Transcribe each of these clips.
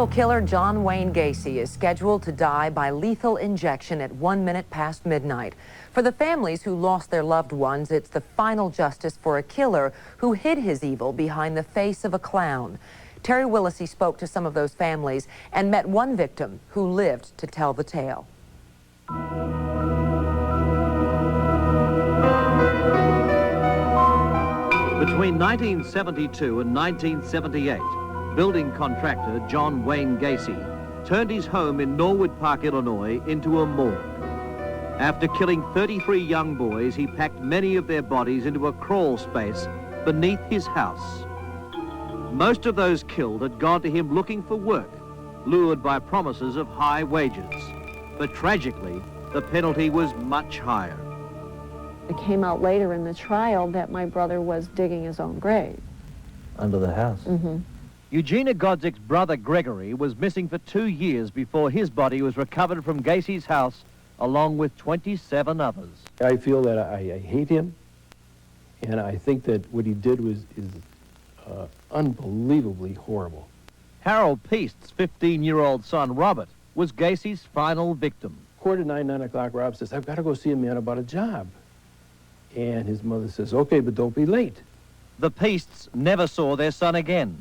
Serial killer John Wayne Gacy is scheduled to die by lethal injection at 1 minute past midnight. For the families who lost their loved ones, it's the final justice for a killer who hid his evil behind the face of a clown. Terry Willesee spoke to some of those families and met one victim who lived to tell the tale. Between 1972 and 1978, building contractor John Wayne Gacy turned his home in Norwood Park, Illinois, into a morgue. After killing 33 young boys, he packed many of their bodies into a crawl space beneath his house. Most of those killed had gone to him looking for work, lured by promises of high wages. But tragically, the penalty was much higher. It came out later in the trial that my brother was digging his own grave. Under the house? Mm-hmm. Eugenia Godzick's brother Gregory was missing for 2 years before his body was recovered from Gacy's house along with 27 others. I feel that I hate him, and I think that what he did is unbelievably horrible. Harold Peast's 15-year-old son Robert was Gacy's final victim. 9:45, 9 o'clock, Rob says, "I've got to go see a man about a job." And his mother says, "Okay, but don't be late." The Peasts never saw their son again.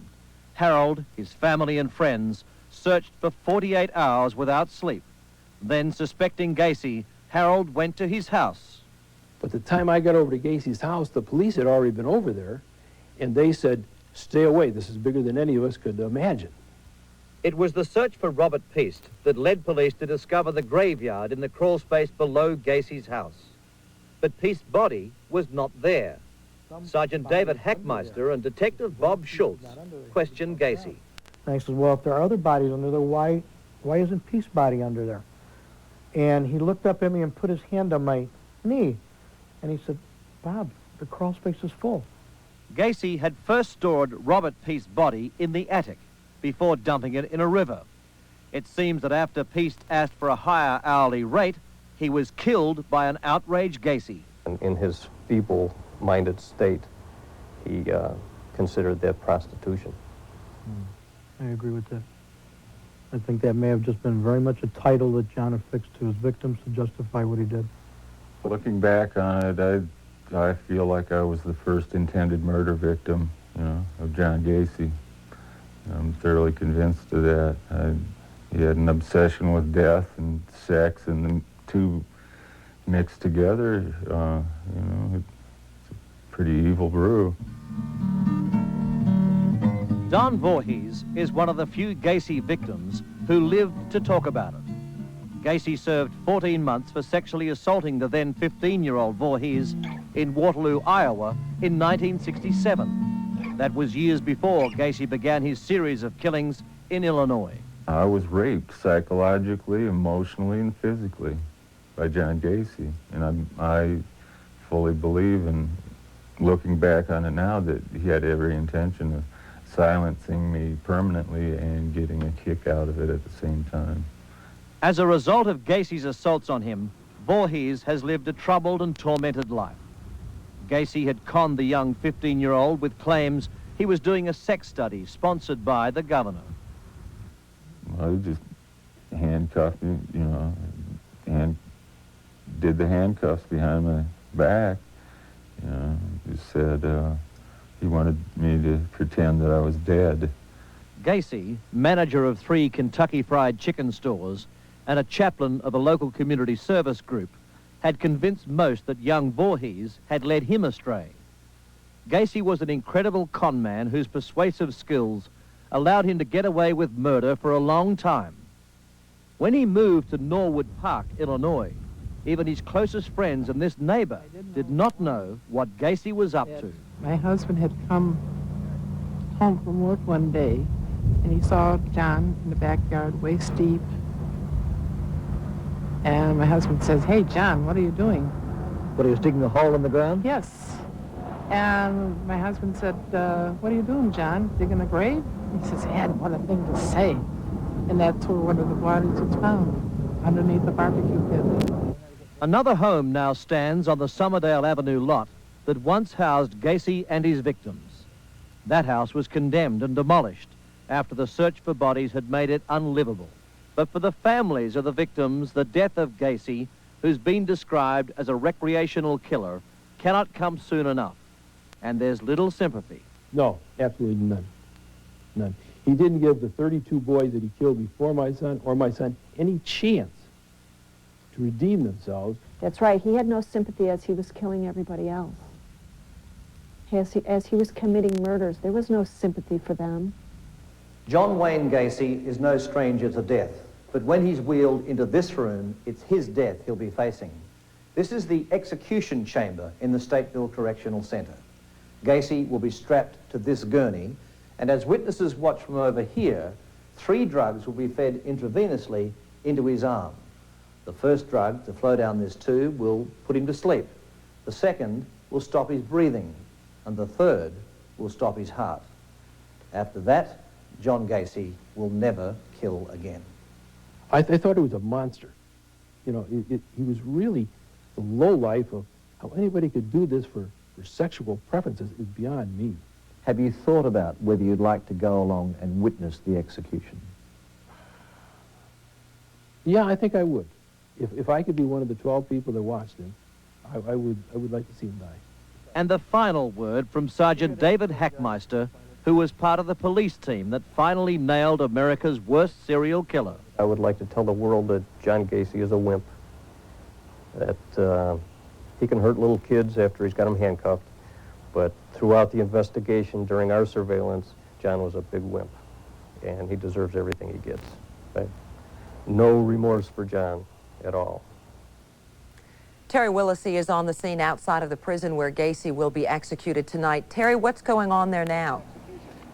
Harold, his family and friends searched for 48 hours without sleep. Then, suspecting Gacy, Harold went to his house. But the time I got over to Gacy's house, the police had already been over there, and they said, "Stay away, this is bigger than any of us could imagine." It was the search for Robert Peast that led police to discover the graveyard in the crawl space below Gacy's house. But Peast's body was not there. Sergeant David Hackmeister and Detective Bob Schultz questioned Gacy. And I said, "Well, if there are other bodies under there, why isn't Peast's body under there?" And he looked up at me and put his hand on my knee. And he said, "Bob, the crawl space is full." Gacy had first stored Robert Peast's body in the attic before dumping it in a river. It seems that after Peast asked for a higher hourly rate, he was killed by an outraged Gacy. In his feeble-minded state, he considered that prostitution. I agree with that. I think that may have just been very much a title that John affixed to his victims to justify what he did. Looking back on it, I feel like I was the first intended murder victim, of John Gacy. I'm thoroughly convinced of that. He had an obsession with death and sex, and the two mixed together, it's a pretty evil brew. Don Voorhees is one of the few Gacy victims who lived to talk about it. Gacy served 14 months for sexually assaulting the then 15-year-old Voorhees in Waterloo, Iowa in 1967. That was years before Gacy began his series of killings in Illinois. I was raped psychologically, emotionally, and physically by John Gacy. And I fully believe, and looking back on it now, that he had every intention of silencing me permanently and getting a kick out of it at the same time. As a result of Gacy's assaults on him, Voorhees has lived a troubled and tormented life. Gacy had conned the young 15-year-old with claims he was doing a sex study sponsored by the governor. Well, he just handcuffed me, and did the handcuffs behind my back. He said he wanted me to pretend that I was dead. Gacy, manager of 3 Kentucky Fried Chicken stores and a chaplain of a local community service group, had convinced most that young Voorhees had led him astray. Gacy was an incredible con man whose persuasive skills allowed him to get away with murder for a long time. When he moved to Norwood Park, Illinois, even his closest friends and this neighbor did not know what Gacy was up to. My husband had come home from work one day, and he saw John in the backyard, waist deep. And my husband says, "Hey, John, what are you doing?" But he was digging a hole in the ground? "Yes." And my husband said, "What are you doing, John? Digging a grave?" He says, "Ed, what a thing to say." And that's where one of the bodies was found, underneath the barbecue pit. Another home now stands on the Somerdale Avenue lot that once housed Gacy and his victims. That house was condemned and demolished, after the search for bodies had made it unlivable. But for the families of the victims, the death of Gacy, who's been described as a recreational killer, cannot come soon enough. And there's little sympathy. No, absolutely none. None. He didn't give the 32 boys that he killed before my son any chance to redeem themselves. That's right. He had no sympathy as he was killing everybody else. As he was committing murders, there was no sympathy for them. John Wayne Gacy is no stranger to death, but when he's wheeled into this room, it's his death he'll be facing. This is the execution chamber in the Stateville Correctional Centre. Gacy will be strapped to this gurney, and as witnesses watch from over here, 3 drugs will be fed intravenously into his arm. The first drug to flow down this tube will put him to sleep. The second will stop his breathing, and the third will stop his heart. After that, John Gacy will never kill again. I thought it was a monster. You know, he was really the lowlife of how anybody could do this for sexual preferences is beyond me. Have you thought about whether you'd like to go along and witness the execution? Yeah, I think I would. If I could be one of the 12 people that watched him, I would like to see him die. And the final word from Sergeant David Hackmeister, who was part of the police team that finally nailed America's worst serial killer. I would like to tell the world that John Gacy is a wimp, that he can hurt little kids after he's got them handcuffed, but throughout the investigation, during our surveillance, John was a big wimp, and he deserves everything he gets. Right? No remorse for John at all. Terry Willisey is on the scene outside of the prison where Gacy will be executed tonight. Terry, what's going on there now?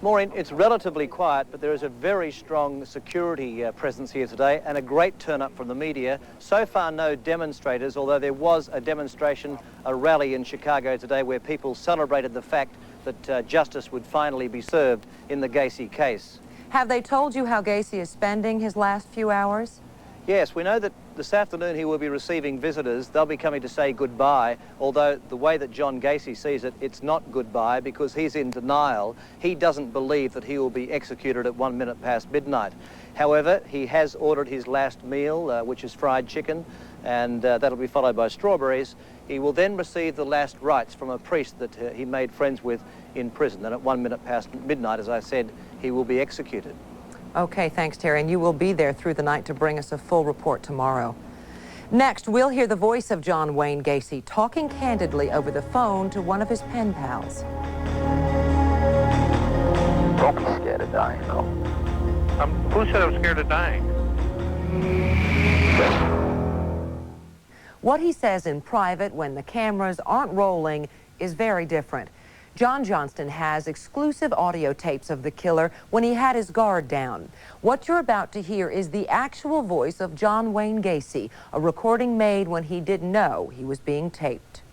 Maureen, it's relatively quiet, but there is a very strong security presence here today and a great turn-up from the media. So far, no demonstrators, although there was a demonstration, a rally in Chicago today where people celebrated the fact that justice would finally be served in the Gacy case. Have they told you how Gacy is spending his last few hours? Yes, we know that this afternoon he will be receiving visitors. They'll be coming to say goodbye, although the way that John Gacy sees it, it's not goodbye because he's in denial. He doesn't believe that he will be executed at 1 minute past midnight. However, he has ordered his last meal, which is fried chicken, and that'll be followed by strawberries. He will then receive the last rites from a priest that he made friends with in prison. And at 1 minute past midnight, as I said, he will be executed. Okay, thanks, Terry, and you will be there through the night to bring us a full report tomorrow. Next, we'll hear the voice of John Wayne Gacy talking candidly over the phone to one of his pen pals. Don't be scared of dying, though. Who said I was scared of dying? What he says in private when the cameras aren't rolling is very different. John Johnston has exclusive audio tapes of the killer when he had his guard down. What you're about to hear is the actual voice of John Wayne Gacy, a recording made when he didn't know he was being taped.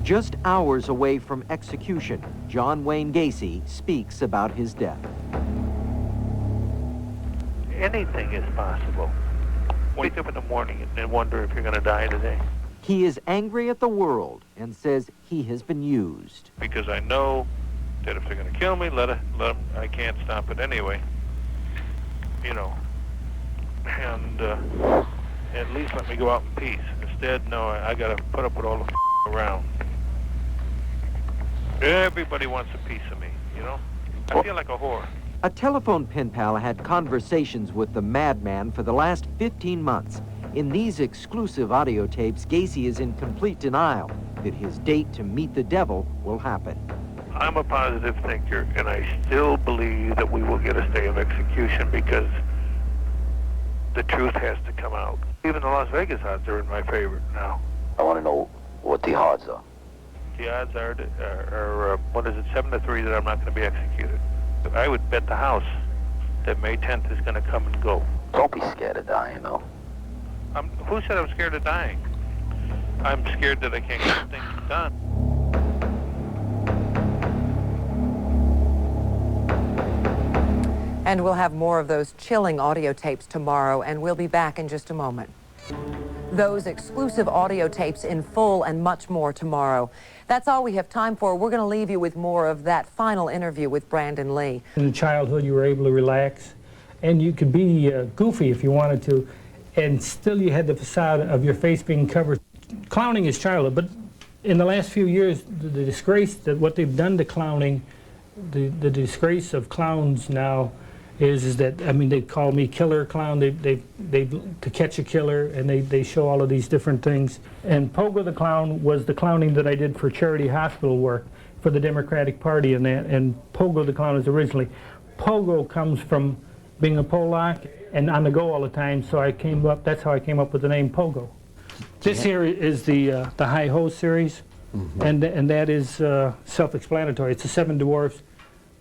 Just hours away from execution, John Wayne Gacy speaks about his death. Anything is possible. Wake up in the morning and wonder if you're going to die today. He is angry at the world and says he has been used. Because I know that if they're going to kill me, let them, I can't stop it anyway. You know, and at least let me go out in peace. Instead, no, I got to put up with all the around. Everybody wants a piece of me, you know? I feel like a whore. A telephone pen pal had conversations with the madman for the last 15 months. In these exclusive audio tapes, Gacy is in complete denial that his date to meet the devil will happen. I'm a positive thinker, and I still believe that we will get a stay of execution because the truth has to come out. Even the Las Vegas odds are in my favor now. I want to know what the odds are. The odds are what is it, 7-3 that I'm not going to be executed. I would bet the house that May 10th is going to come and go. Don't be scared of dying, though. Who said I'm scared of dying? I'm scared that I can't get things done. And we'll have more of those chilling audio tapes tomorrow, and we'll be back in just a moment. Those exclusive audio tapes in full and much more tomorrow. That's all we have time for. We're going to leave you with more of that final interview with Brandon Lee. In childhood, you were able to relax, and you could be goofy if you wanted to, and still you had the facade of your face being covered. Clowning is childhood, but in the last few years, the disgrace that what they've done to clowning, the disgrace of clowns now is that, I mean, they call me killer clown, they to catch a killer, and they show all of these different things. And Pogo the Clown was the clowning that I did for charity hospital work for the Democratic Party and that, and Pogo the Clown is originally. Pogo comes from being a Polak and on the go all the time, so that's how I came up with the name Pogo. This here is the Hi-Ho series, and that is self-explanatory. It's the Seven Dwarfs.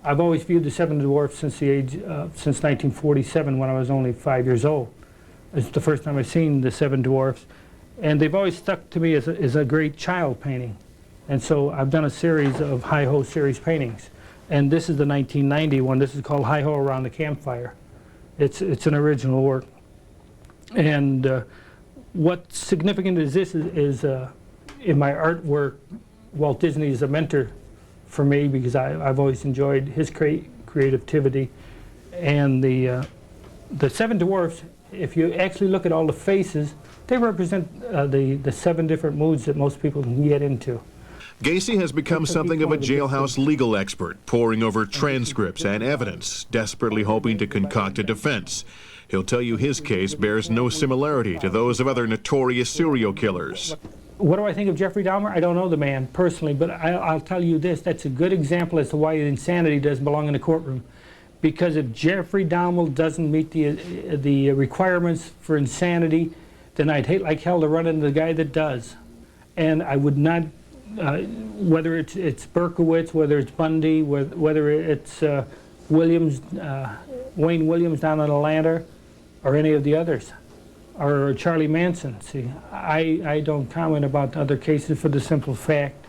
I've always viewed the Seven Dwarfs since 1947 when I was only 5 years old. It's the first time I've seen the Seven Dwarfs, and they've always stuck to me as a great child painting. And so I've done a series of Hi-Ho series paintings, and this is the 1990 one. This is called Hi-Ho Around the Campfire. It's an original work, and what's significant is this is in my artwork, Walt Disney is a mentor for me because I've always enjoyed his creativity. And the Seven Dwarfs, if you actually look at all the faces, they represent the 7 different moods that most people can get into. Gacy has become something of a jailhouse legal expert, poring over transcripts and evidence, desperately hoping to concoct a defense. He'll tell you his case bears no similarity to those of other notorious serial killers. What do I think of Jeffrey Dahmer? I don't know the man personally, but I'll tell you this, that's a good example as to why insanity doesn't belong in the courtroom. Because if Jeffrey Dahmer doesn't meet the requirements for insanity, then I'd hate like hell to run into the guy that does. And I would not, whether it's Berkowitz, whether it's Bundy, whether it's Williams, Wayne Williams down in Atlanta, or any of the others, or Charlie Manson. See, I don't comment about other cases for the simple fact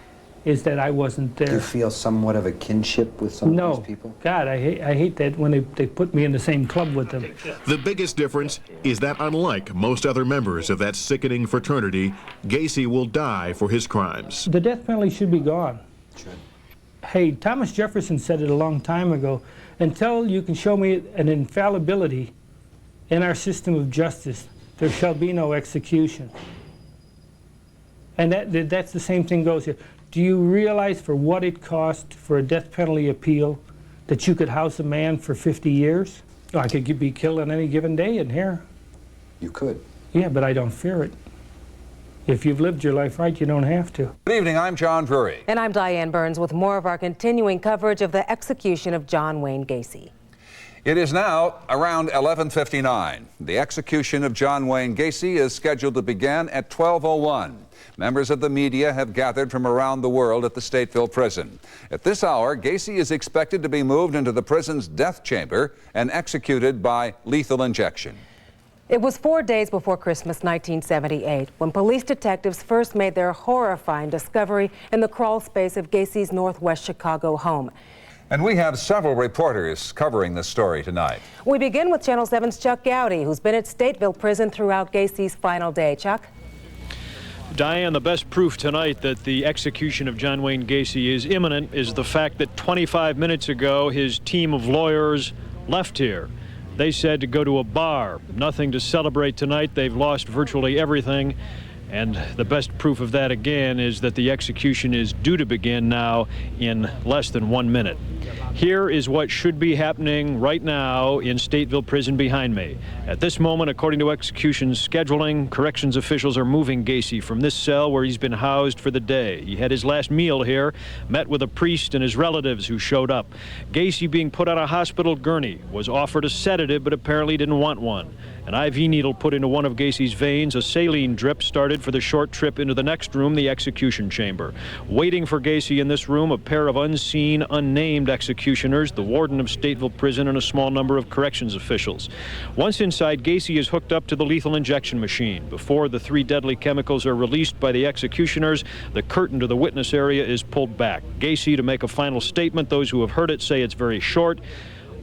is that I wasn't there. Do you feel somewhat of a kinship with some of these people? God, I hate that when they put me in the same club with them. The biggest difference is that unlike most other members of that sickening fraternity, Gacy will die for his crimes. The death penalty should be gone. Should. Hey, Thomas Jefferson said it a long time ago, until you can show me an infallibility in our system of justice, there shall be no execution. And that's the same thing goes here. Do you realize for what it cost for a death penalty appeal that you could house a man for 50 years? I could be killed on any given day in here. You could. Yeah, but I don't fear it. If you've lived your life right, you don't have to. Good evening, I'm John Drury. And I'm Diane Burns with more of our continuing coverage of the execution of John Wayne Gacy. It is now around 11:59. The execution of John Wayne Gacy is scheduled to begin at 12:01. Members of the media have gathered from around the world at the Stateville prison. At this hour, Gacy is expected to be moved into the prison's death chamber and executed by lethal injection. It was 4 days before Christmas 1978 when police detectives first made their horrifying discovery in the crawl space of Gacy's Northwest Chicago home. And we have several reporters covering this story tonight. We begin with Channel 7's Chuck Gowdy, who's been at Stateville prison throughout Gacy's final day. Chuck? Diane, the best proof tonight that the execution of John Wayne Gacy is imminent is the fact that 25 minutes ago his team of lawyers left here. They said to go to a bar. Nothing to celebrate tonight. They've lost virtually everything. And the best proof of that, again, is that the execution is due to begin now in less than 1 minute. Here is what should be happening right now in Stateville Prison behind me. At this moment, according to execution scheduling, corrections officials are moving Gacy from this cell where he's been housed for the day. He had his last meal here, met with a priest and his relatives who showed up. Gacy, being put on a hospital gurney, was offered a sedative but apparently didn't want one. An IV needle put into one of Gacy's veins, a saline drip started for the short trip into the next room, the execution chamber. Waiting for Gacy in this room, a pair of unseen, unnamed executioners, the warden of Stateville Prison, and a small number of corrections officials. Once inside, Gacy is hooked up to the lethal injection machine. Before the 3 deadly chemicals are released by the executioners, the curtain to the witness area is pulled back. Gacy, to make a final statement, those who have heard it say it's very short.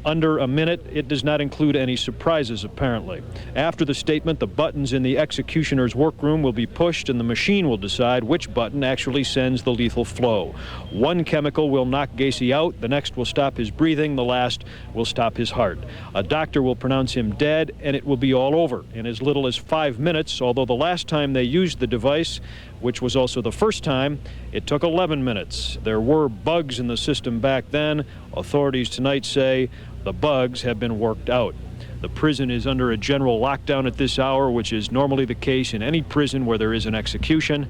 under a minute. It does not include any surprises, apparently. After the statement, the buttons in the executioner's workroom will be pushed and the machine will decide which button actually sends the lethal flow. One chemical will knock Gacy out, the next will stop his breathing, the last will stop his heart. A doctor will pronounce him dead, and it will be all over in as little as 5 minutes, although the last time they used the device, which was also the first time, it took 11 minutes. There were bugs in the system back then. Authorities tonight say the bugs have been worked out. The prison is under a general lockdown at this hour, which is normally the case in any prison where there is an execution.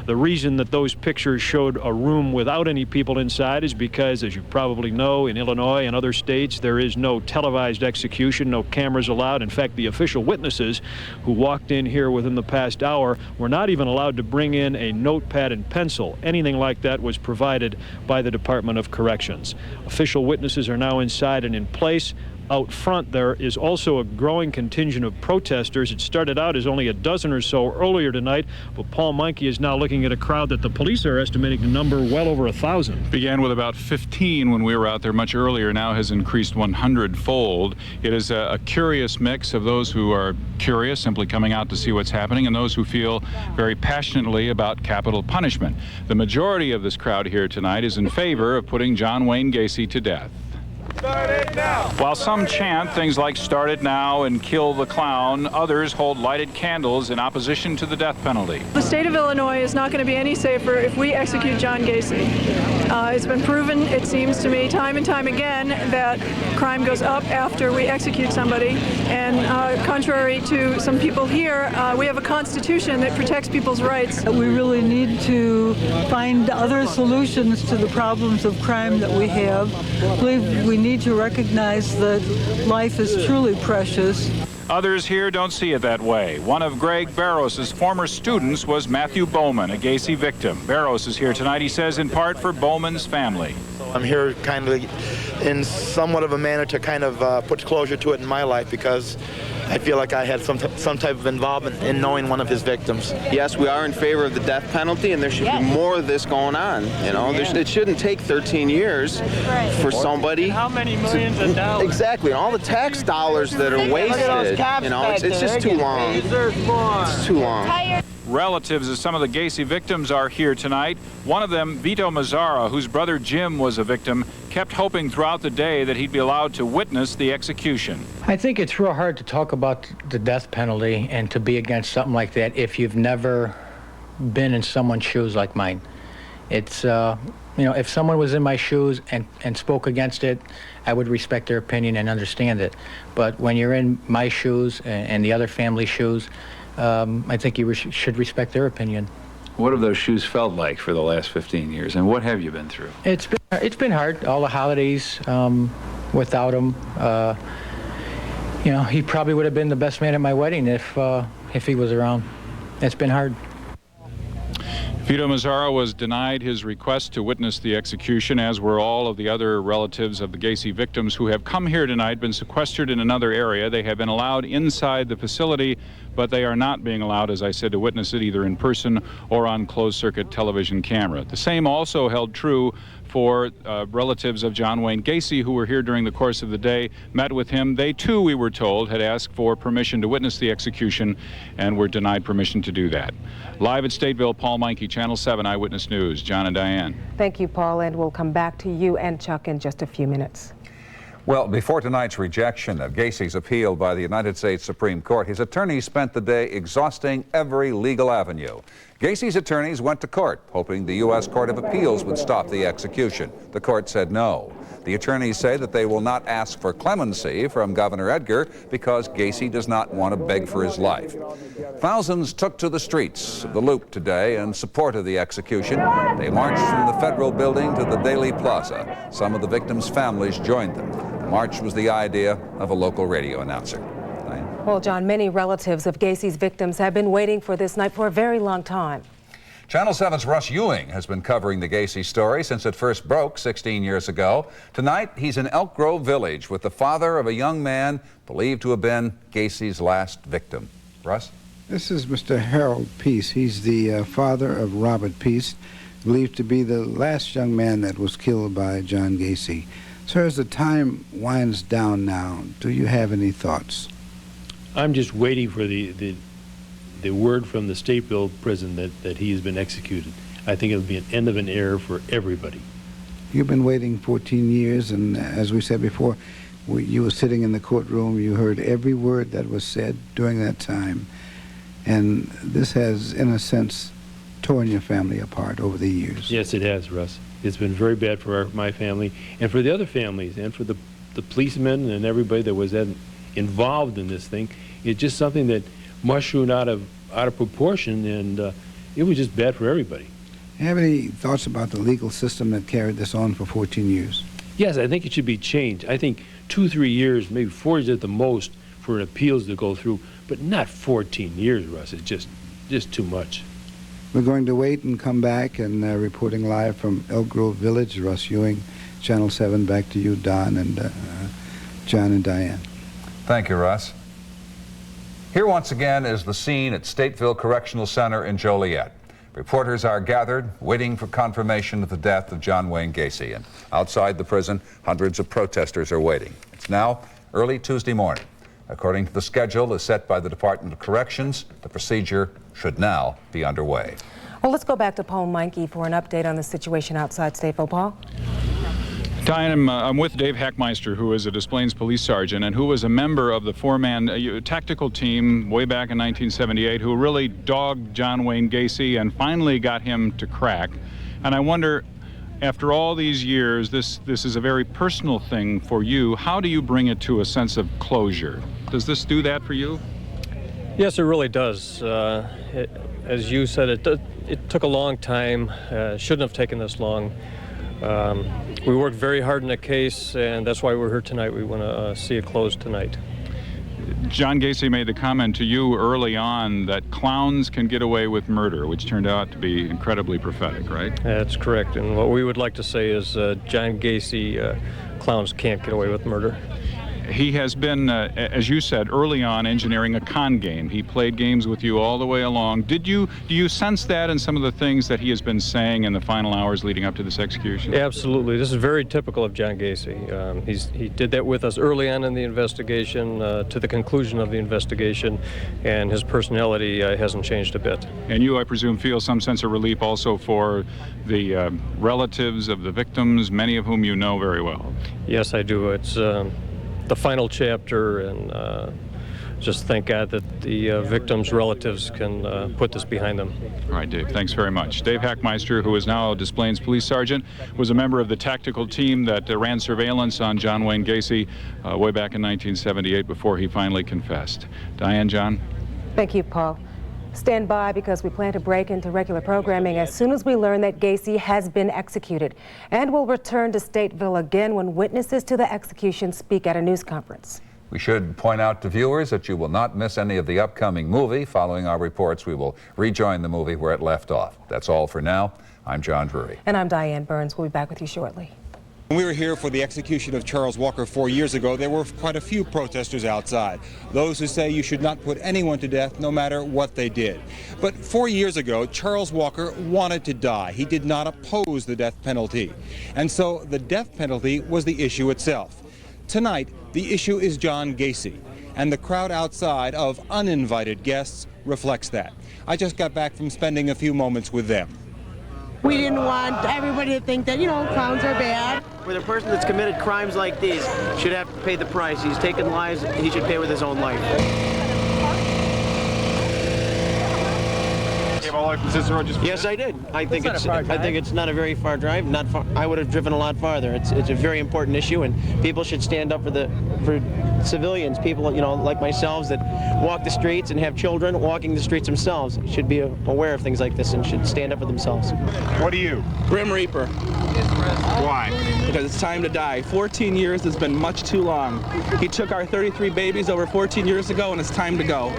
The reason that those pictures showed a room without any people inside is because, as you probably know, in Illinois and other states, there is no televised execution, no cameras allowed. In fact, the official witnesses who walked in here within the past hour were not even allowed to bring in a notepad and pencil. Anything like that was provided by the Department of Corrections. Official witnesses are now inside and in place. Out front, there is also a growing contingent of protesters. It started out as only a dozen or so earlier tonight, but Paul Meinke is now looking at a crowd that the police are estimating to number well over 1,000. Began with about 15 when we were out there much earlier, now has increased 100-fold. It is a curious mix of those who are curious, simply coming out to see what's happening, and those who feel very passionately about capital punishment. The majority of this crowd here tonight is in favor of putting John Wayne Gacy to death. Start it now. While some chant things like "Start it now" and "Kill the clown," others hold lighted candles in opposition to the death penalty. The state of Illinois is not going to be any safer if we execute John Gacy. It's been proven, it seems to me, time and time again, that crime goes up after we execute somebody. And contrary to some people here, we have a constitution that protects people's rights. We really need to find other solutions to the problems of crime that we have. I believe we need to recognize that life is truly precious. Others here don't see it that way. One of Greg Barros's former students was Matthew Bowman, a Gacy victim. Barros is here tonight, he says, in part for Bowman's family. I'm here kind of in somewhat of a manner to kind of put closure to it in my life, because I feel like I had some type of involvement in knowing one of his victims. Yes, we are in favor of the death penalty, and there should be more of this going on. You know, it shouldn't take 13 years for somebody. How many millions of dollars? Exactly, and all the tax dollars that are wasted. You know, it's just too long. It's too long. Relatives of some of the Gacy victims are here tonight. One of them, Vito Mazzara, whose brother Jim was a victim, kept hoping throughout the day that he'd be allowed to witness the execution. I think it's real hard to talk about the death penalty and to be against something like that if you've never been in someone's shoes like mine. It's, you know, if someone was in my shoes and spoke against it, I would respect their opinion and understand it. But when you're in my shoes and the other family's shoes, I think you should respect their opinion. What have those shoes felt like for the last 15 years, and what have you been through? It's been hard. All the holidays without him. You know, he probably would have been the best man at my wedding if he was around. It's been hard. Vito Mazzara was denied his request to witness the execution, as were all of the other relatives of the Gacy victims who have come here tonight, been sequestered in another area. They have been allowed inside the facility, but they are not being allowed, as I said, to witness it either in person or on closed-circuit television camera. The same also held true for relatives of John Wayne Gacy, who were here during the course of the day, met with him. They too, we were told, had asked for permission to witness the execution and were denied permission to do that. Live at Stateville, Paul Meinke, Channel 7 Eyewitness News. John and Diane. Thank you, Paul, and we'll come back to you and Chuck in just a few minutes. Well, before tonight's rejection of Gacy's appeal by the United States Supreme Court, his attorneys spent the day exhausting every legal avenue. Gacy's attorneys went to court, hoping the U.S. Court of Appeals would stop the execution. The court said no. The attorneys say that they will not ask for clemency from Governor Edgar because Gacy does not want to beg for his life. Thousands took to the streets of the Loop today in support of the execution. They marched from the Federal Building to the Daley Plaza. Some of the victims' families joined them. The march was the idea of a local radio announcer. Well, John, many relatives of Gacy's victims have been waiting for this night for a very long time. Channel 7's Russ Ewing has been covering the Gacy story since it first broke 16 years ago. Tonight, he's in Elk Grove Village with the father of a young man believed to have been Gacy's last victim. Russ? This is Mr. Harold Peace. He's the father of Robert Peace, believed to be the last young man that was killed by John Gacy. Sir, as the time winds down now, do you have any thoughts? I'm just waiting for the word from the Stateville prison that he has been executed. I think it'll be an end of an era for everybody. You've been waiting 14 years, and as we said before, you were sitting in the courtroom. You heard every word that was said during that time. And this has, in a sense, torn your family apart over the years. Yes, it has, Russ. It's been very bad for my family and for the other families and for the policemen and everybody that was involved in this thing. It's just something that mushroomed out of proportion, and it was just bad for everybody. Do you have any thoughts about the legal system that carried this on for 14 years? Yes, I think it should be changed. I think 2-3 years, maybe 4 years at the most, for an appeals to go through, but not 14 years, Russ. It's just too much. We're going to wait and come back, and reporting live from Elk Grove Village, Russ Ewing, Channel 7. Back to you, Don and John and Diane. Thank you, Russ. Here once again is the scene at Stateville Correctional Center in Joliet. Reporters are gathered, waiting for confirmation of the death of John Wayne Gacy. And outside the prison, hundreds of protesters are waiting. It's now early Tuesday morning. According to the schedule as set by the Department of Corrections, the procedure should now be underway. Well, let's go back to Paul Meinke for an update on the situation outside Stateville. Paul? Diane, I'm with Dave Hackmeister, who is a Des Plaines police sergeant and who was a member of the four-man tactical team way back in 1978 who really dogged John Wayne Gacy and finally got him to crack. And I wonder, after all these years, this is a very personal thing for you. How do you bring it to a sense of closure? Does this do that for you? Yes, it really does. As you said, it took a long time. Shouldn't have taken this long. We worked very hard in the case, and that's why we're here tonight. We want to see it closed tonight. John Gacy made the comment to you early on that clowns can get away with murder, which turned out to be incredibly prophetic, right? That's correct. And what we would like to say is John Gacy, clowns can't get away with murder. He has been, as you said, early on engineering a con game. He played games with you all the way along. Do you sense that in some of the things that he has been saying in the final hours leading up to this execution? Absolutely. This is very typical of John Gacy. He did that with us early on in the investigation, to the conclusion of the investigation, and his personality hasn't changed a bit. And you, I presume, feel some sense of relief also for the relatives of the victims, many of whom you know very well. Yes, I do. It's the final chapter, and just thank God that the victims' relatives can put this behind them. All right, Dave, thanks very much. Dave Hackmeister, who is now a Des Plaines police sergeant, was a member of the tactical team that ran surveillance on John Wayne Gacy way back in 1978 before he finally confessed. Diane, John? Thank you, Paul. Stand by, because we plan to break into regular programming as soon as we learn that Gacy has been executed. And we'll return to Stateville again when witnesses to the execution speak at a news conference. We should point out to viewers that you will not miss any of the upcoming movie. Following our reports, we will rejoin the movie where it left off. That's all for now. I'm John Drury. And I'm Diane Burns. We'll be back with you shortly. When we were here for the execution of Charles Walker 4 years ago, there were quite a few protesters outside. Those who say you should not put anyone to death no matter what they did. But 4 years ago, Charles Walker wanted to die. He did not oppose the death penalty. And so the death penalty was the issue itself. Tonight, the issue is John Gacy. And the crowd outside of uninvited guests reflects that. I just got back from spending a few moments with them. We didn't want everybody to think that, clowns are bad. For the person that's committed crimes like these should have to pay the price. He's taken lives, he should pay with his own life. Yes, I did. I think it's not a very far drive. Not far. I would have driven a lot farther. It's a very important issue, and people should stand up for civilians. People, like myself, that walk the streets and have children walking the streets themselves should be aware of things like this and should stand up for themselves. What are you? Grim Reaper. Why? Because it's time to die. 14 years has been much too long. He took our 33 babies over 14 years ago, and it's time to go.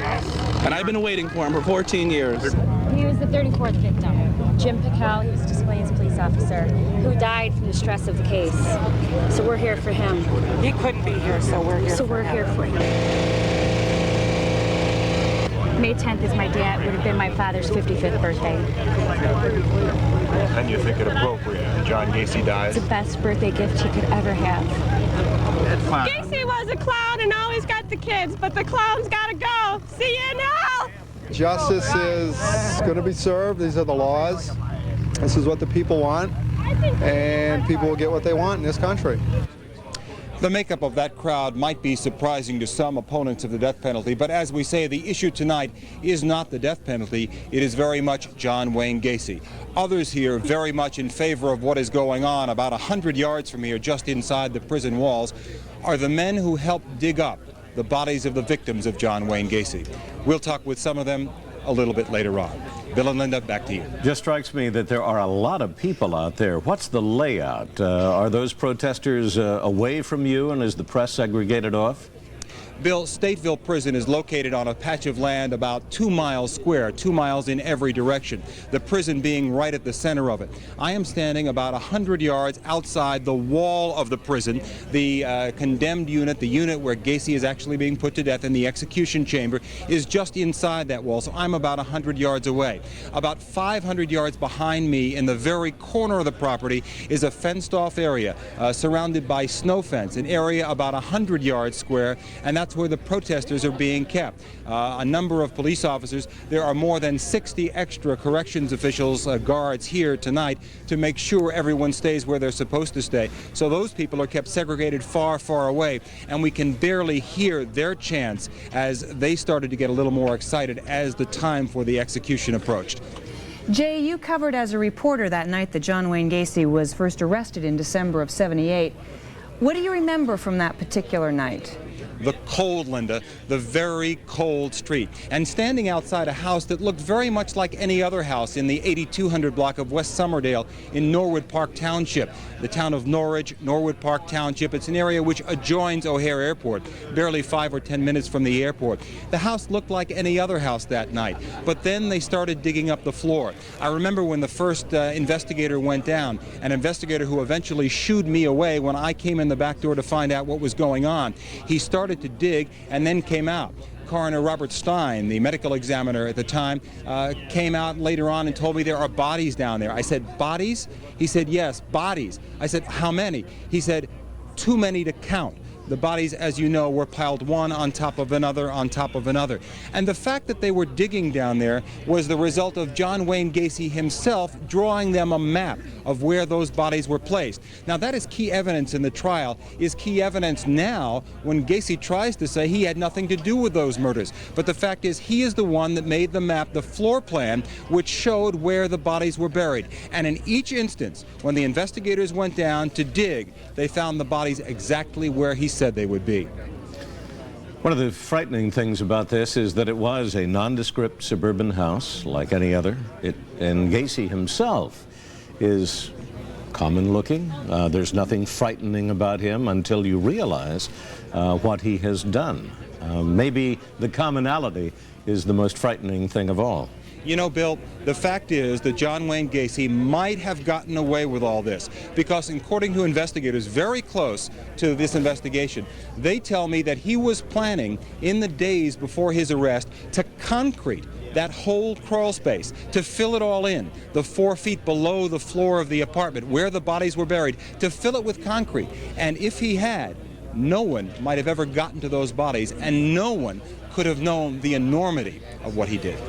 And I've been waiting for him for 14 years. He was the 34th victim. Jim Pickell, he was a Des Plaines police officer who died from the stress of the case. So we're here for him. He couldn't be here, so we're here for him. We're here for him. May 10th is my dad, would have been my father's 55th birthday. And you think it appropriate that John Gacy dies? It's the best birthday gift he could ever have. Gacy was a clown and always got the kids, but the clown's gotta go. See you in hell! Justice is going to be served. These are the laws. This is what the people want, and people will get what they want in this country. The makeup of that crowd might be surprising to some opponents of the death penalty, but as we say, the issue tonight is not the death penalty. It is very much John Wayne Gacy. Others here very much in favor of what is going on about 100 yards from here, just inside the prison walls, are the men who helped dig up the bodies of the victims of John Wayne Gacy. We'll talk with some of them a little bit later on. Bill and Linda, back to you. Just strikes me that there are a lot of people out there. What's the layout? Are those protesters away from you, and is the press segregated off? Bill, Stateville Prison is located on a patch of land about 2 miles square, 2 miles in every direction, the prison being right at the center of it. I am standing about 100 yards outside the wall of the prison. The condemned unit, the unit where Gacy is actually being put to death in the execution chamber, is just inside that wall, so I'm about 100 yards away. About 500 yards behind me in the very corner of the property is a fenced-off area surrounded by snow fence, an area about 100 yards square, and that's where the protesters are being kept. A number of police officers. There are more than 60 extra corrections officials, guards here tonight to make sure everyone stays where they're supposed to stay. So those people are kept segregated far, far away, and we can barely hear their chants as they started to get a little more excited as the time for the execution approached. Jay, you covered as a reporter that night that John Wayne Gacy was first arrested in December of '78. What do you remember from that particular night? The cold, Linda, the very cold street, and standing outside a house that looked very much like any other house in the 8200 block of West Somerdale in Norwood Park Township. The town of Norwich, Norwood Park Township, it's an area which adjoins O'Hare Airport, barely 5 or 10 minutes from the airport. The house looked like any other house that night, but then they started digging up the floor. I remember when the first investigator went down, an investigator who eventually shooed me away when I came in the back door to find out what was going on. He started to dig and then came out. Coroner Robert Stein, the medical examiner at the time, came out later on and told me there are bodies down there. I said, bodies? He said, yes, bodies. I said, how many? He said, too many to count. The bodies, as you know, were piled one on top of another on top of another. And the fact that they were digging down there was the result of John Wayne Gacy himself drawing them a map of where those bodies were placed. Now, that is key evidence in the trial, is key evidence now when Gacy tries to say he had nothing to do with those murders. But the fact is, he is the one that made the map, the floor plan, which showed where the bodies were buried. And in each instance, when the investigators went down to dig, they found the bodies exactly where he said they would be. One of the frightening things about this is that it was a nondescript suburban house like any other. And Gacy himself is common looking. There's nothing frightening about him until you realize what he has done. Maybe the commonality is the most frightening thing of all. You know, Bill, the fact is that John Wayne Gacy might have gotten away with all this because, according to investigators very close to this investigation, they tell me that he was planning in the days before his arrest to concrete that whole crawl space, to fill it all in, the 4 feet below the floor of the apartment where the bodies were buried, to fill it with concrete. And if he had, no one might have ever gotten to those bodies, and no one could have known the enormity of what he did.